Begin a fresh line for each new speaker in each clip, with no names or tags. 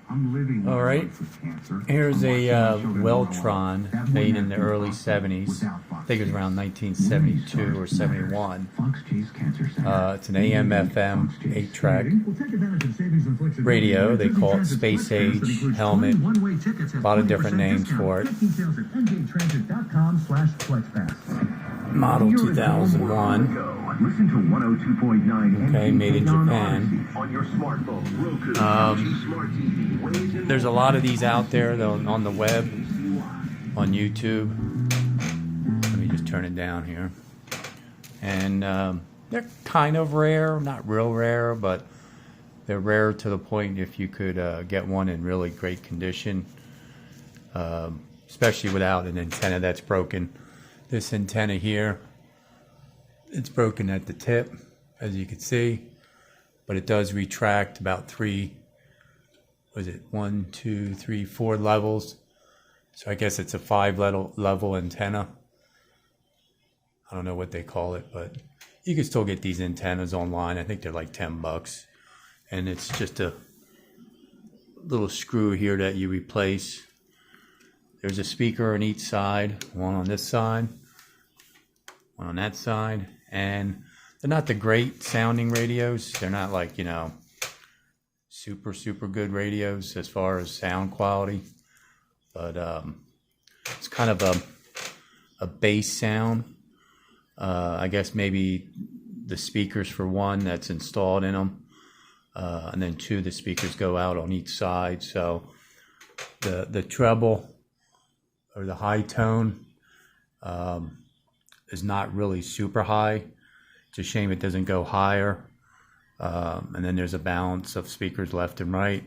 All right, here's a Weltron made in the early 70s. I think it was around 1972 or 71. It's an AM FM 8-track radio. They call it Space Age, Helmet, a lot of different names for it. Model 2001. Okay, made in Japan. There's a lot of these out there though, on the web, on YouTube. Let me just turn it down here. And they're kind of rare, not real rare, but they're rare to the point if you could get one in really great condition, especially without an antenna that's broken. This antenna here, it's broken at the tip, as you can see, but it does retract about 4 levels. So I guess it's a 5-level antenna. I don't know what they call it, but you can still get these antennas online. I think they're like $10, and it's just a little screw here that you replace. There's a speaker on each side, one on this side, one on that side, and they're not the great sounding radios. They're not like, you know, super good radios as far as sound quality, but it's kind of a bass sound. I guess maybe the speakers for one that's installed in them, and then 2, the speakers go out on each side, so the treble or the high tone is not really super high. It's a shame it doesn't go higher. And then there's a balance of speakers left and right,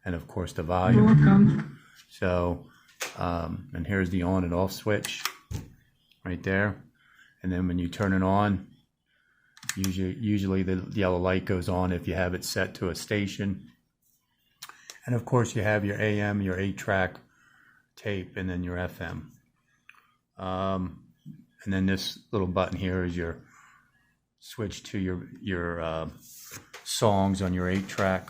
and of course the volume. So, and here's the on and off switch right there. And then when you turn it on, usually the yellow light goes on if you have it set to a station. And of course you have your AM, your 8-track tape, and then your FM. And then this little button here is your switch to your songs on your 8-track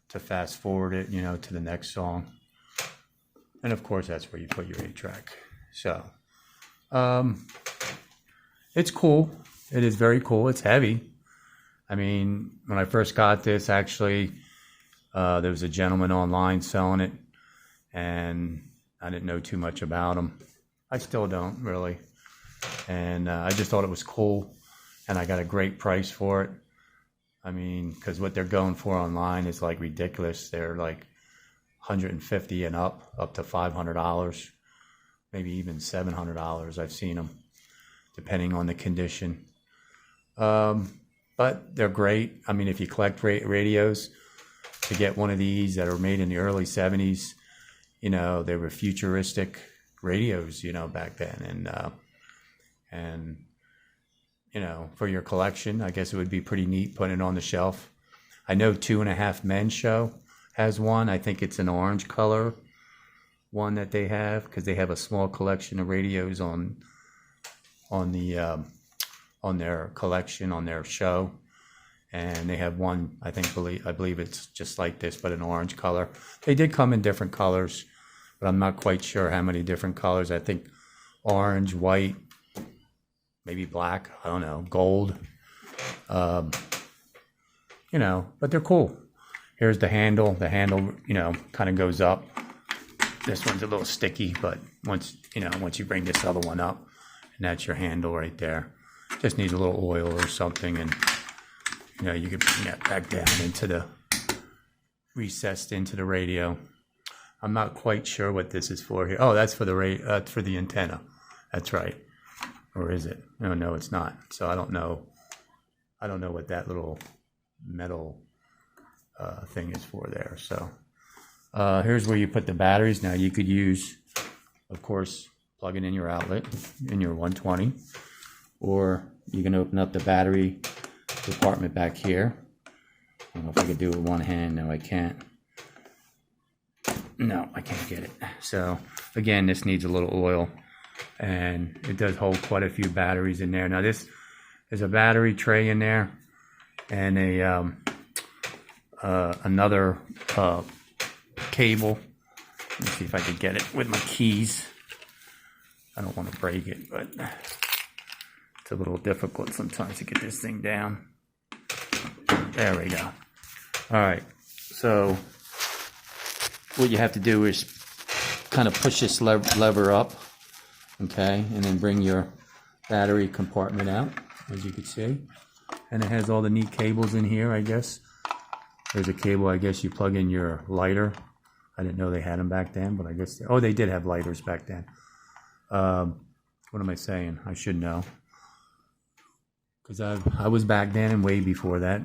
to fast forward it, you know, to the next song. And of course that's where you put your 8-track. So it's cool. It is very cool. It's heavy. I mean, when I first got this, actually there was a gentleman online selling it, and I didn't know too much about him. I still don't really, and I just thought it was cool. And I got a great price for it. I mean, because what they're going for online is like ridiculous. They're like $150 and up to $500, maybe even $700. I've seen them, depending on the condition. But they're great. I mean, if you collect radios, to get one of these that are made in the early 70s, you know, they were futuristic radios, you know, back then. And you know, for your collection, I guess it would be pretty neat putting it on the shelf. I know 2.5 Men Show has one. I think it's an orange color one that they have, because they have a small collection of radios on their collection, on their show. And they have one, I believe it's just like this, but an orange color. They did come in different colors, but I'm not quite sure how many different colors. I think orange, white, maybe black, I don't know, gold, you know, but they're cool. Here's the handle. The handle, you know, kind of goes up. This one's a little sticky, but once you bring this other one up, and that's your handle right there. Just needs a little oil or something, and, you know, you can bring that back down recessed into the radio. I'm not quite sure what this is for here. Oh, that's for the antenna. That's right. Or is it? No, it's not. So I don't know what that little metal thing is for there. So here's where you put the batteries. Now you could use, of course, plug it in your outlet, in your 120, or you can open up the battery compartment back here. I don't know if I could do it with one hand. No, I can't. No, I can't get it. So again, this needs a little oil. And it does hold quite a few batteries in there. Now there's a battery tray in there, and another cable. Let me see if I can get it with my keys. I don't want to break it, but it's a little difficult sometimes to get this thing down. There we go. All right, so what you have to do is kind of push this lever up, okay, and then bring your battery compartment out, as you can see. And it has all the neat cables in here, I guess. There's a cable, I guess you plug in your lighter. I didn't know they had them back then, but I guess, oh, they did have lighters back then. What am I saying? I should know. Because I was back then and way before that.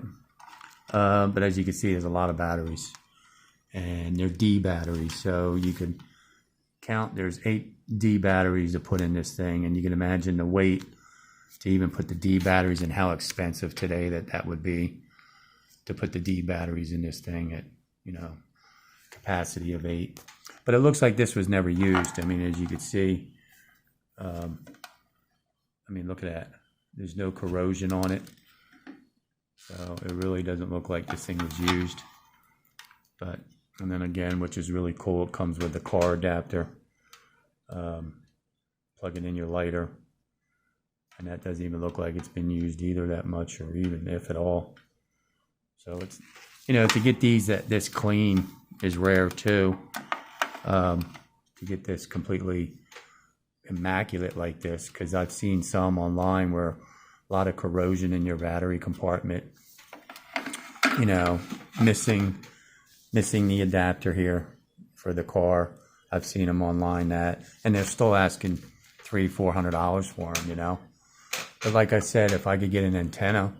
But as you can see, there's a lot of batteries. And they're D batteries, so you can count, there's 8 D batteries to put in this thing, and you can imagine the weight to even put the D batteries and how expensive today that would be to put the D batteries in this thing at, you know, capacity of 8. But it looks like this was never used. I mean, as you can see, I mean, look at that. There's no corrosion on it. So it really doesn't look like this thing was used. But, and then again, which is really cool, it comes with the car adapter. Plug it in your lighter. And that doesn't even look like it's been used either that much, or even if at all. So it's, you know, to get these this clean is rare too. To get this completely immaculate like this, because I've seen some online where a lot of corrosion in your battery compartment, you know, missing the adapter here for the car. I've seen them online and they're still asking $300-400 for them, you know. But like I said, if I could get an antenna,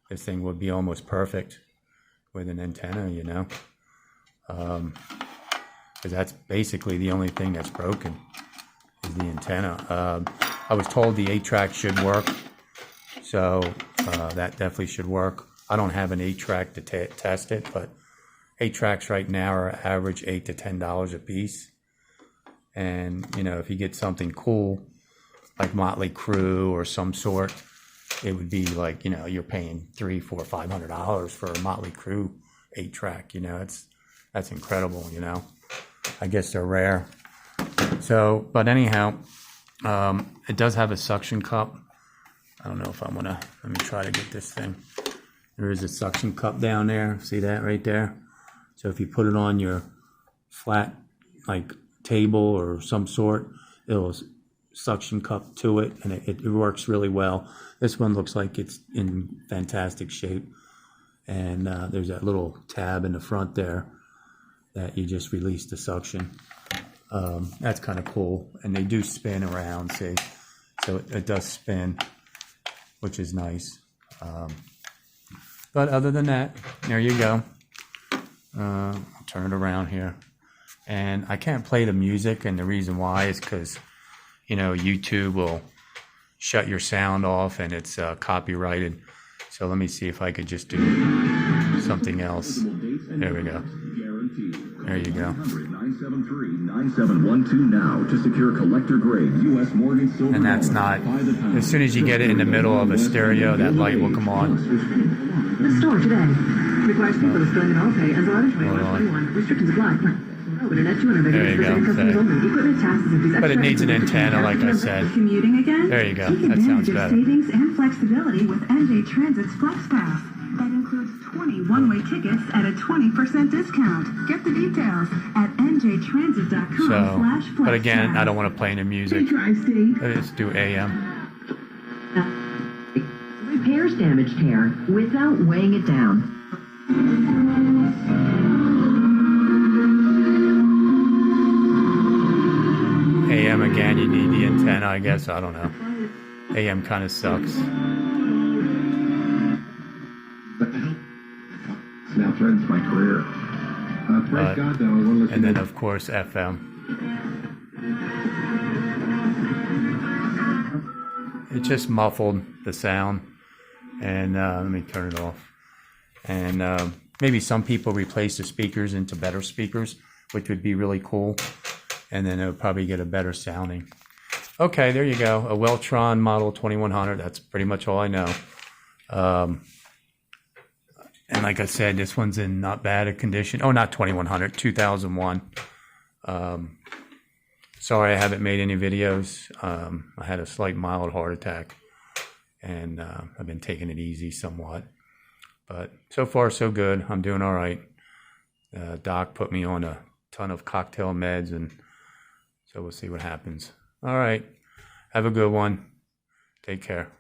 this thing would be almost perfect with an antenna, you know. Because that's basically the only thing that's broken is the antenna. I was told the 8-track should work, so that definitely should work. I don't have an 8-track to test it, but 8-tracks right now are average $8 to $10 a piece. And, you know, if you get something cool, like Motley Crue or some sort, it would be like, you know, you're paying $300-400-500 for a Motley Crue 8-track, you know, that's incredible, you know. I guess they're rare. So, but anyhow, it does have a suction cup. I don't know if I'm gonna, let me try to get this thing. There is a suction cup down there. See that right there? So if you put it on your flat, like, table or some sort, it'll suction cup to it, and it works really well. This one looks like it's in fantastic shape. And there's that little tab in the front there that you just release the suction. That's kind of cool. And they do spin around, see? So it does spin, which is nice. But other than that, there you go. I'll turn it around here. And I can't play the music, and the reason why is because, you know, YouTube will shut your sound off, and it's copyrighted. So let me see if I could just do something else. There we go. There you go. 973-9712 now to secure collector grade U.S. Morgan silver. And that's not, as soon as you get it in the middle of a stereo, that light will come on.
The store today requires people to spend an all pay until 11/21. Restrictions apply. Internet 200
there you go.
Equipment, taxes, and fees.
But it needs an antenna, like I said.
Commuting again?
There you go. That sounds better.
Savings and flexibility with NJ Transit's FlexPass. That includes 20 one-way tickets at a 20% discount. Get the details at njtransit.com/FlexPass.
But again, I don't want to play any music. Let's do AM.
Repairs damaged hair without weighing it down.
AM again, you need the antenna, I guess. I don't know. AM kind of sucks.
Now threatens my career. Praise God, though. I want to listen.
And then, of course, FM. It just muffled the sound. And let me turn it off. And maybe some people replace the speakers into better speakers, which would be really cool. And then it would probably get a better sounding. Okay, there you go. A Weltron model 2100. That's pretty much all I know. And like I said, this one's in not bad a condition. Oh, not 2100, 2001. Sorry I haven't made any videos. I had a slight mild heart attack, and I've been taking it easy somewhat. But so far, so good. I'm doing all right. Doc put me on a ton of cocktail meds, and so we'll see what happens. All right. Have a good one. Take care.